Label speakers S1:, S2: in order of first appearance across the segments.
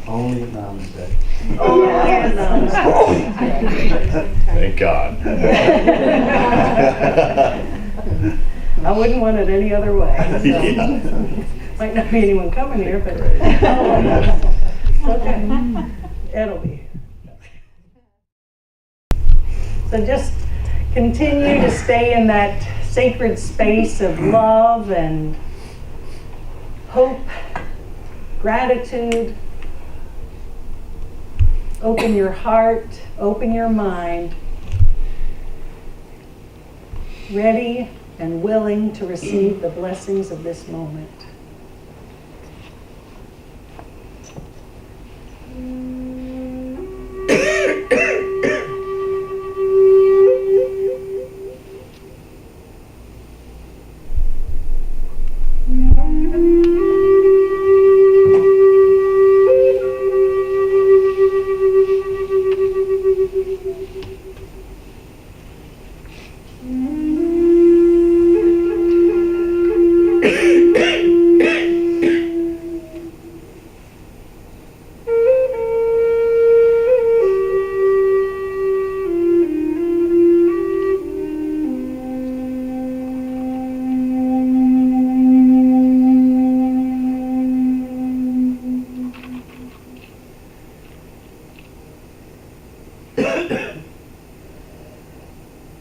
S1: Only at Namaste.
S2: Oh, yeah.
S3: Thank God.
S2: I wouldn't want it any other way. So.
S3: Yeah.
S2: Might not be anyone coming here, but
S3: Great.
S2: okay. It'll be. So just continue to stay in that sacred space of love and hope, gratitude. Open your heart, open your mind, ready and willing to receive the blessings of this moment.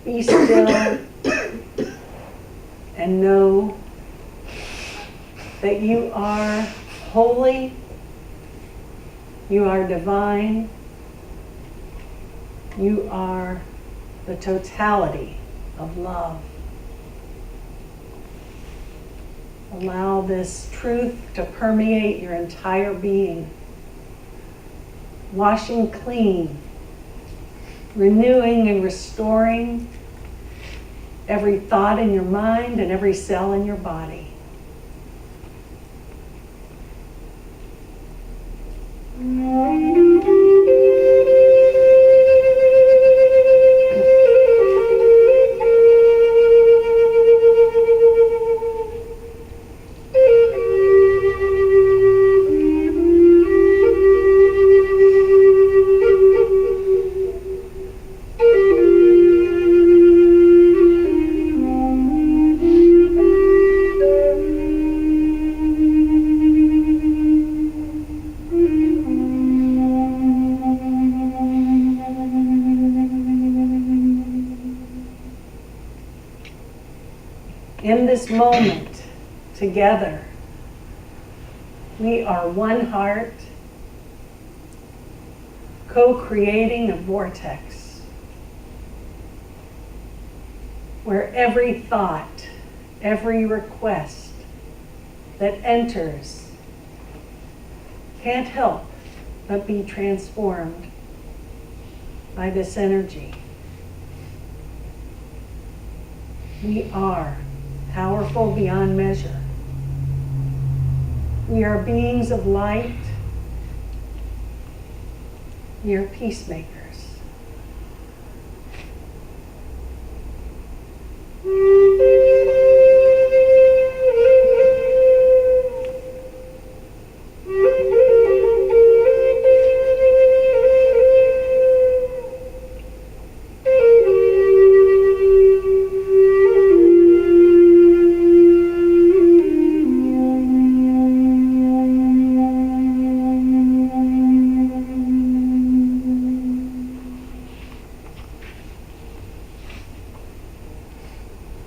S2: Be still and know that you are holy, you are divine, you are the totality of love. Allow this truth to permeate your entire being, washing clean, renewing and restoring every thought in your mind and every cell in your body. In this moment, together, we are one heart, co-creating a vortex where every thought, every request that enters can't help but be transformed by this energy. We are powerful beyond measure. We are beings of light. We are peacemakers.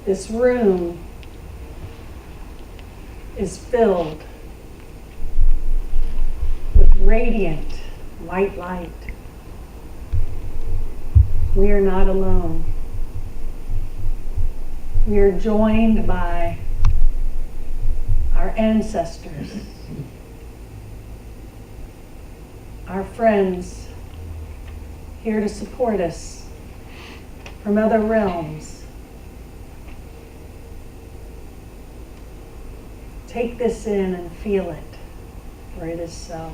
S2: This room is filled with radiant white light. We are not alone. We are joined by our ancestors, our friends here to support us from other realms. Take this in and feel it, for it is so.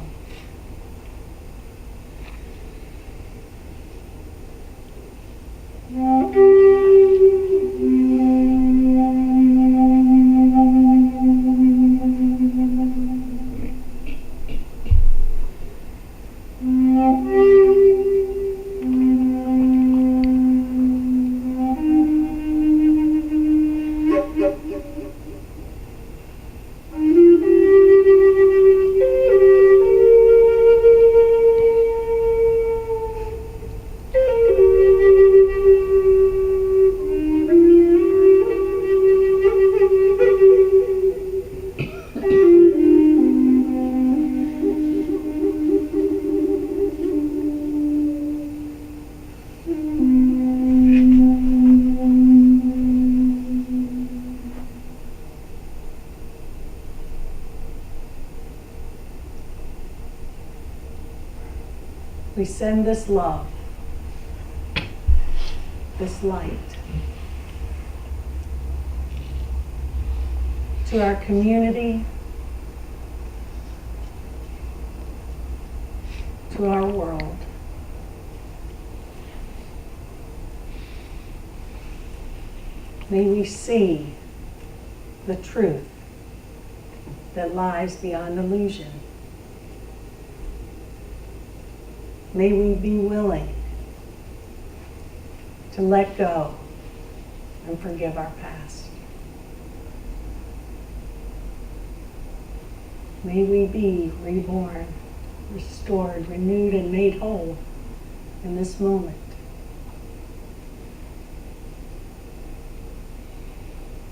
S2: We send this love, this light, to our community, to our world. May we see the truth that lies beyond illusion. May we be willing to let go and forgive our past. May we be reborn, restored, renewed, and made whole in this moment.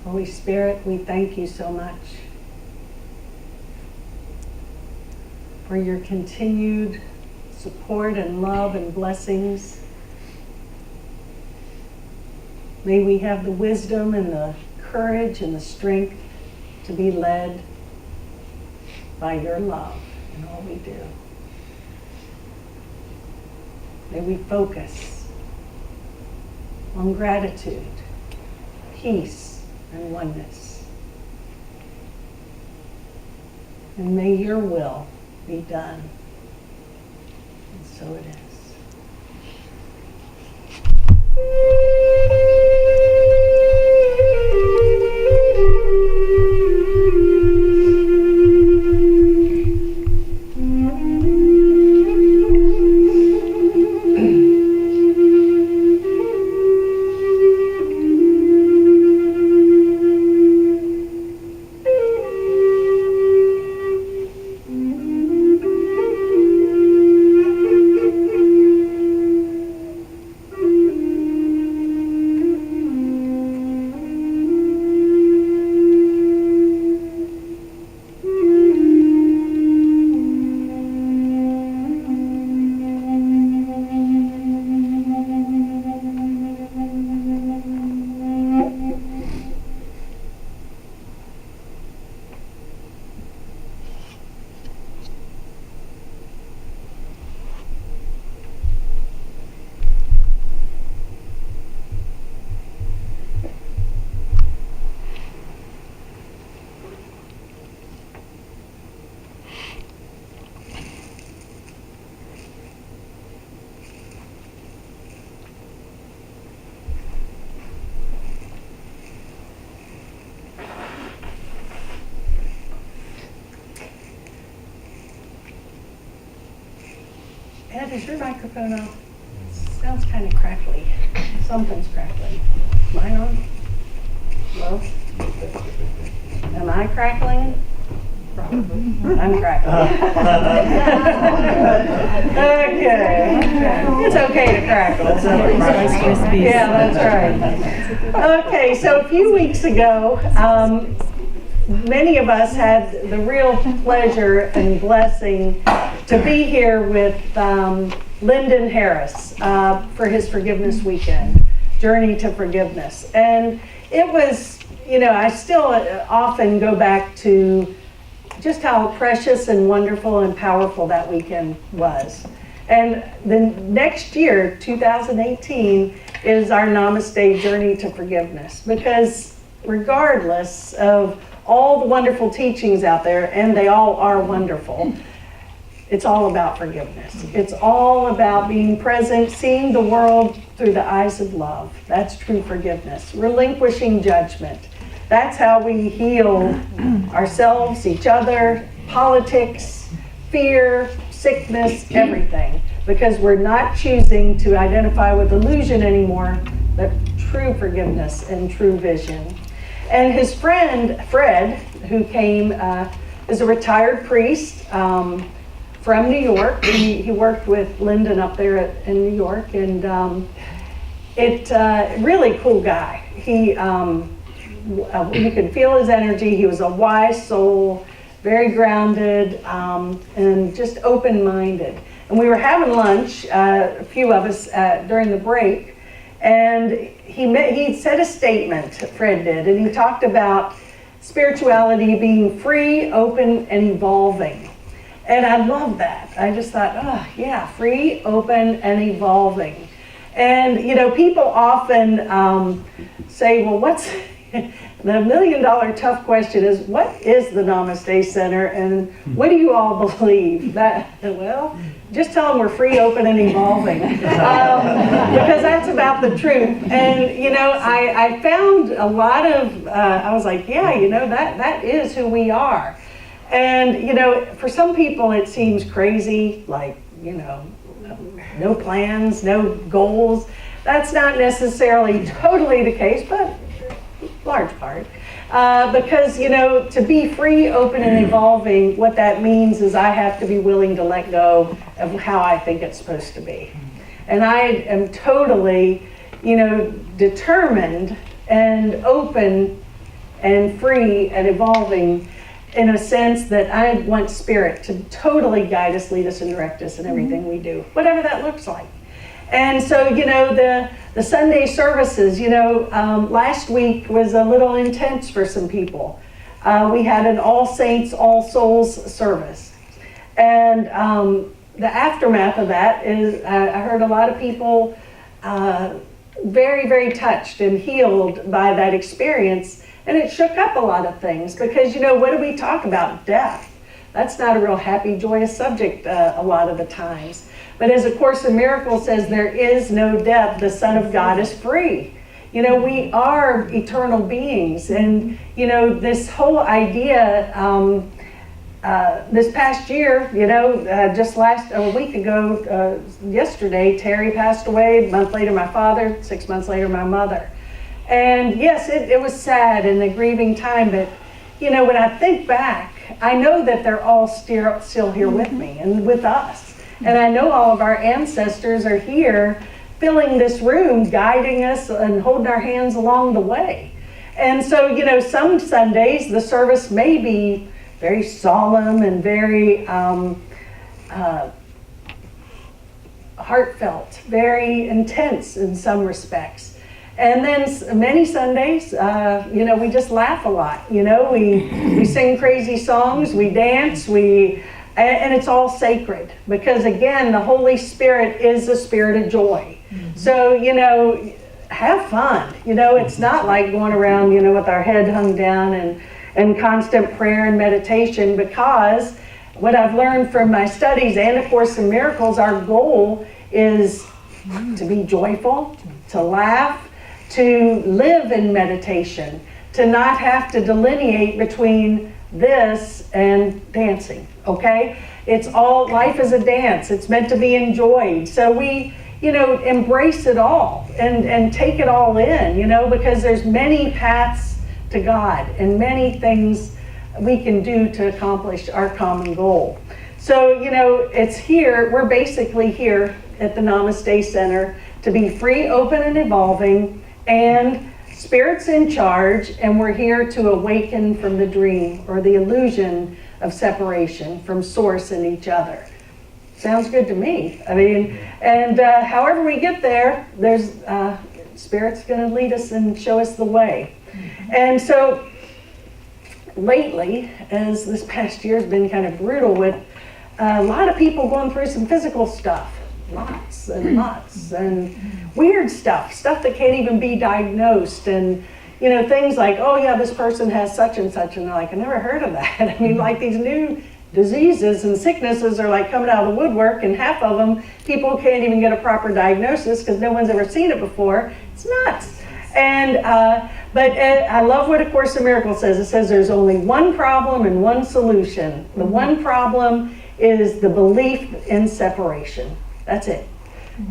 S2: Holy Spirit, we thank you so much for your continued support and love and blessings. May we have the wisdom and the courage and the strength to be led by your love in all we do. May we focus on gratitude, peace, and oneness. And may your will be done. And so it is. Ed, is your microphone on? Sounds kind of crackly. Something's crackling. Mine on? Low? Am I crackling? Probably. I'm crackling. Okay. It's okay to crackle. Yeah, that's right. Okay, so a few weeks ago, many of us had the real pleasure and blessing to be here with Lyndon Harris for his Forgiveness Weekend, Journey to Forgiveness. And it was, I still often go back to just how precious and wonderful and powerful that weekend was. And the next year, 2018, is our Namaste Journey to Forgiveness, because regardless of all the wonderful teachings out there, and they all are wonderful, it's all about forgiveness. It's all about being present, seeing the world through the eyes of love. That's true forgiveness. Relinquishing judgment. That's how we heal ourselves, each other, politics, fear, sickness, everything. Because we're not choosing to identify with illusion anymore, but true forgiveness and true vision. And his friend, Fred, who came, is a retired priest from New York. He worked with Lyndon up there in New York, and really cool guy. You could feel his energy. He was a wise soul, very grounded, and just open-minded. And we were having lunch, a few of us, during the break, and he said a statement, Fred did, and he talked about spirituality being free, open, and evolving. And I love that. I just thought, oh yeah, free, open, and evolving. And people often say, well, what's the $1,000,000 tough question is, what is the Namaste Center, and what do you all believe? Well, just tell them we're free, open, and evolving, because that's about the truth. And I found a lot of, I was like, yeah, that is who we are. And for some people it seems crazy, like no plans, no goals. That's not necessarily totally the case, but large part. Because, to be free, open, and evolving, what that means is I have to be willing to let go of how I think it's supposed to be. And I am totally, determined and open and free and evolving in a sense that I want Spirit to totally guide us, lead us, and direct us in everything we do, whatever that looks like. And so, the Sunday services, last week was a little intense for some people. We had an All Saints, All Souls service. And the aftermath of that is, I heard a lot of people very, very touched and healed by that experience. And it shook up a lot of things because, what do we talk about? Death. That's not a real happy, joyous subject a lot of the times. But as A Course in Miracles says, there is no death. The Son of God is free. We are eternal beings. And, this whole idea, this past year, just a week ago, yesterday, Terry passed away. A month later, my father. 6 months later, my mother. And yes, it was sad and a grieving time. But, when I think back, I know that they're all still here with me and with us. And I know all of our ancestors are here filling this room, guiding us and holding our hands along the way. And so, some Sundays the service may be very solemn and very heartfelt, very intense in some respects. And then many Sundays, we just laugh a lot. We sing crazy songs, we dance, and it's all sacred because, again, the Holy Spirit is the spirit of joy. Mm-hmm. So, have fun. It's not like going around, with our head hung down and constant prayer and meditation, because what I've learned from my studies and A Course in Miracles, our goal is to be joyful, to laugh, to live in meditation, to not have to delineate between this and dancing, okay? It's all, life is a dance. It's meant to be enjoyed. So we, embrace it all and take it all in, because there's many paths to God and many things we can do to accomplish our common goal. So, it's here, we're basically here at the Namaste Center to be free, open, and evolving, and Spirit's in charge, and we're here to awaken from the dream or the illusion of separation from Source and each other. Sounds good to me. I mean, and however we get there, there's Spirit's going to lead us and show us the way. And so lately, as this past year has been kind of brutal with a lot of people going through some physical stuff, lots and weird stuff that can't even be diagnosed, and things like, oh yeah, this person has such and such, and they're like, I never heard of that. I mean, like, these new diseases and sicknesses are like coming out of the woodwork, and half of them people can't even get a proper diagnosis because no one's ever seen it before. It's nuts. And but I love what A Course in Miracles says. It says there's only one problem and one solution. The one problem is the belief in separation. That's it.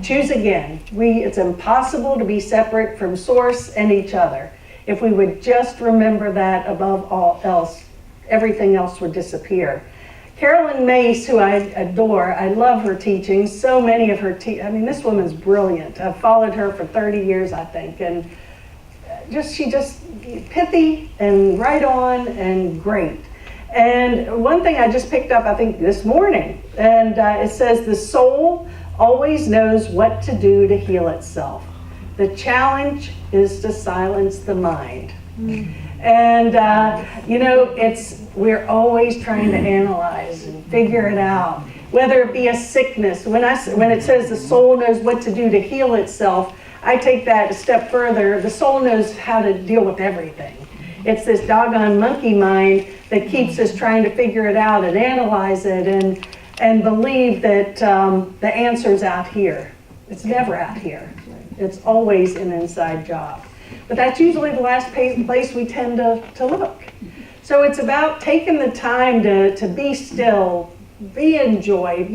S2: Choose again. It's impossible to be separate from Source and each other. If we would just remember that above all else, everything else would disappear. Carolyn Mace, who I adore, I love her teachings. So many of her this woman's brilliant. I've followed her for 30 years, I think, and she just pithy and right on and great. And one thing I just picked up, I think, this morning, and it says the soul always knows what to do to heal itself. The challenge is to silence the mind. And, we're always trying to analyze and figure it out. Whether it be a sickness, when it says the soul knows what to do to heal itself, I take that a step further. The soul knows how to deal with everything. It's this doggone monkey mind that keeps us trying to figure it out and analyze it and believe that the answer's out here. It's never out here. It's always an inside job. But that's usually the last place we tend to look. So it's about taking the time to be still, be in joy.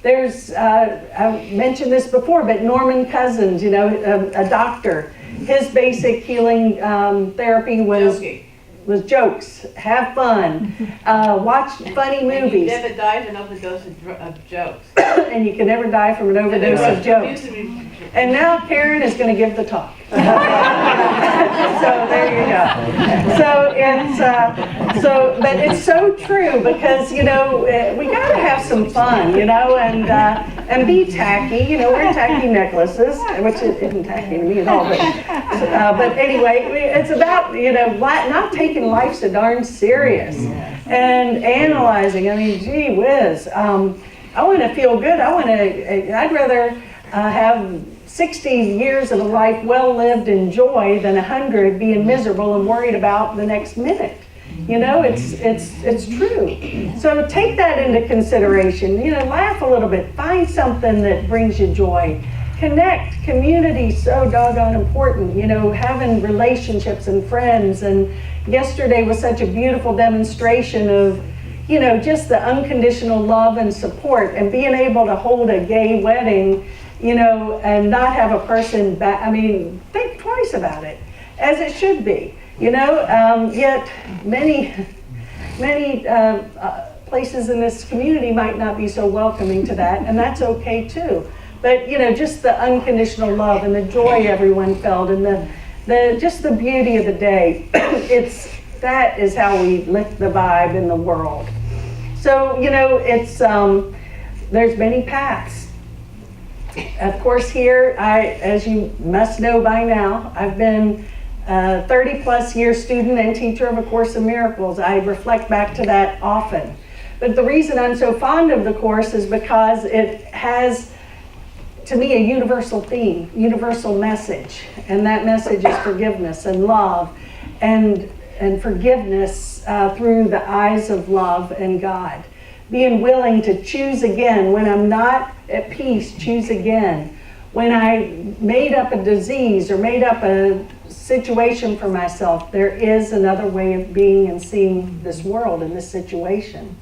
S2: There's, I mentioned this before, but Norman Cousins, a doctor, his basic healing therapy was jokes, have fun, watch funny movies.
S1: And you never die of an overdose of jokes.
S2: And you can never die from an overdose of jokes. And now Karen is going to give the talk. So there you go. But it's so true because, we got to have some fun, and be tacky. Wear tacky necklaces, which isn't tacky to me at all. But anyway, it's about, not taking life so darn serious and analyzing. I mean, gee whiz. I want to feel good. I'd rather have 60 years of a life well lived in joy than 100 being miserable and worried about the next minute. It's true. So take that into consideration. Laugh a little bit. Find something that brings you joy. Connect. Community is so doggone important. Having relationships and friends. And yesterday was such a beautiful demonstration of, just the unconditional love and support, and being able to hold a gay wedding, and not have a person back. I mean, think twice about it, as it should be. Yet many places in this community might not be so welcoming to that, and that's okay too. But just the unconditional love and the joy everyone felt, and just the beauty of the day. That is how we lift the vibe in the world. So there's many paths. Of course, here, as you must know by now, I've been a 30-plus year student and teacher of A Course in Miracles. I reflect back to that often. But the reason I'm so fond of the Course is because it has, to me, a universal theme, universal message. And that message is forgiveness and love, and forgiveness through the eyes of love and God. Being willing to choose again. When I'm not at peace, choose again. When I made up a disease or made up a situation for myself, there is another way of being and seeing this world and this situation.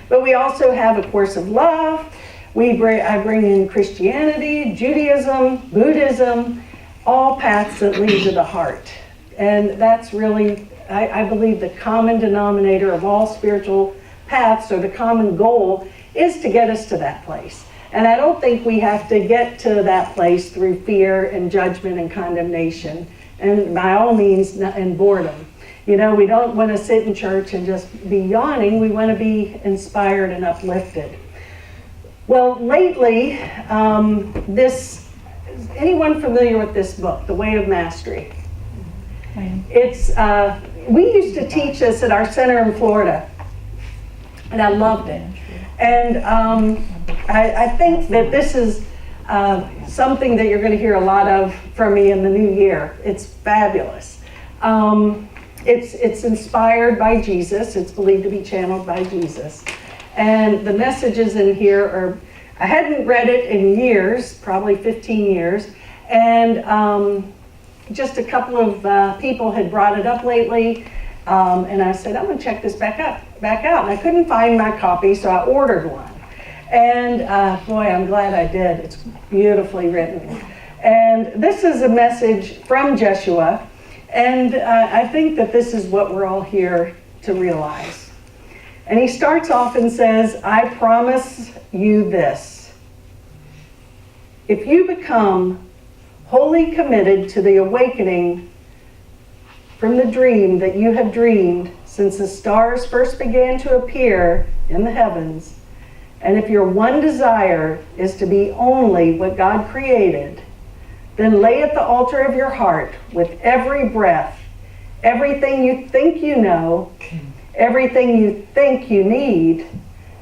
S2: But we also have A Course of Love. I bring in Christianity, Judaism, Buddhism, all paths that lead to the heart. And that's really, I believe, the common denominator of all spiritual paths, or the common goal, is to get us to that place. And I don't think we have to get to that place through fear and judgment and condemnation, and by all means, and boredom. We don't want to sit in church and just be yawning. We want to be inspired and uplifted. Well, lately, anyone familiar with this book, The Way of Mastery? We used to teach this at our center in Florida, and I loved it. And I think that this is something that you're going to hear a lot of from me in the new year. It's fabulous. It's inspired by Jesus. It's believed to be channeled by Jesus. And the messages in here are, I hadn't read it in years, probably 15 years, and just a couple of people had brought it up lately, and I said, I'm going to check this back out. And I couldn't find my copy, so I ordered one. And boy, I'm glad I did. It's beautifully written. And this is a message from Jeshua, and I think that this is what we're all here to realize. And he starts off and says, I promise you this. If you become wholly committed to the awakening from the dream that you have dreamed since the stars first began to appear in the heavens, and if your one desire is to be only what God created, then lay at the altar of your heart with every breath everything you think you know, everything you think you need,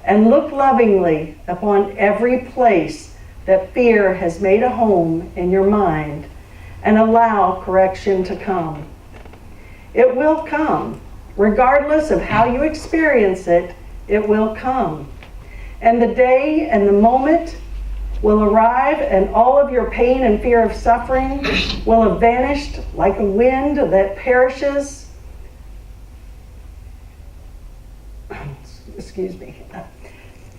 S2: and look lovingly upon every place that fear has made a home in your mind, and allow correction to come. It will come. Regardless of how you experience it, it will come. And the day and the moment will arrive, and all of your pain and fear of suffering will have vanished like a wind that perishes. Excuse me.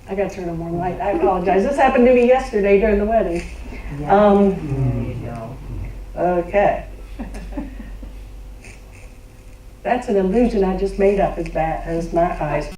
S2: I got to turn on more light. I apologize. This happened to me yesterday during the wedding. Okay. That's an illusion I just made up as bad as my eyes.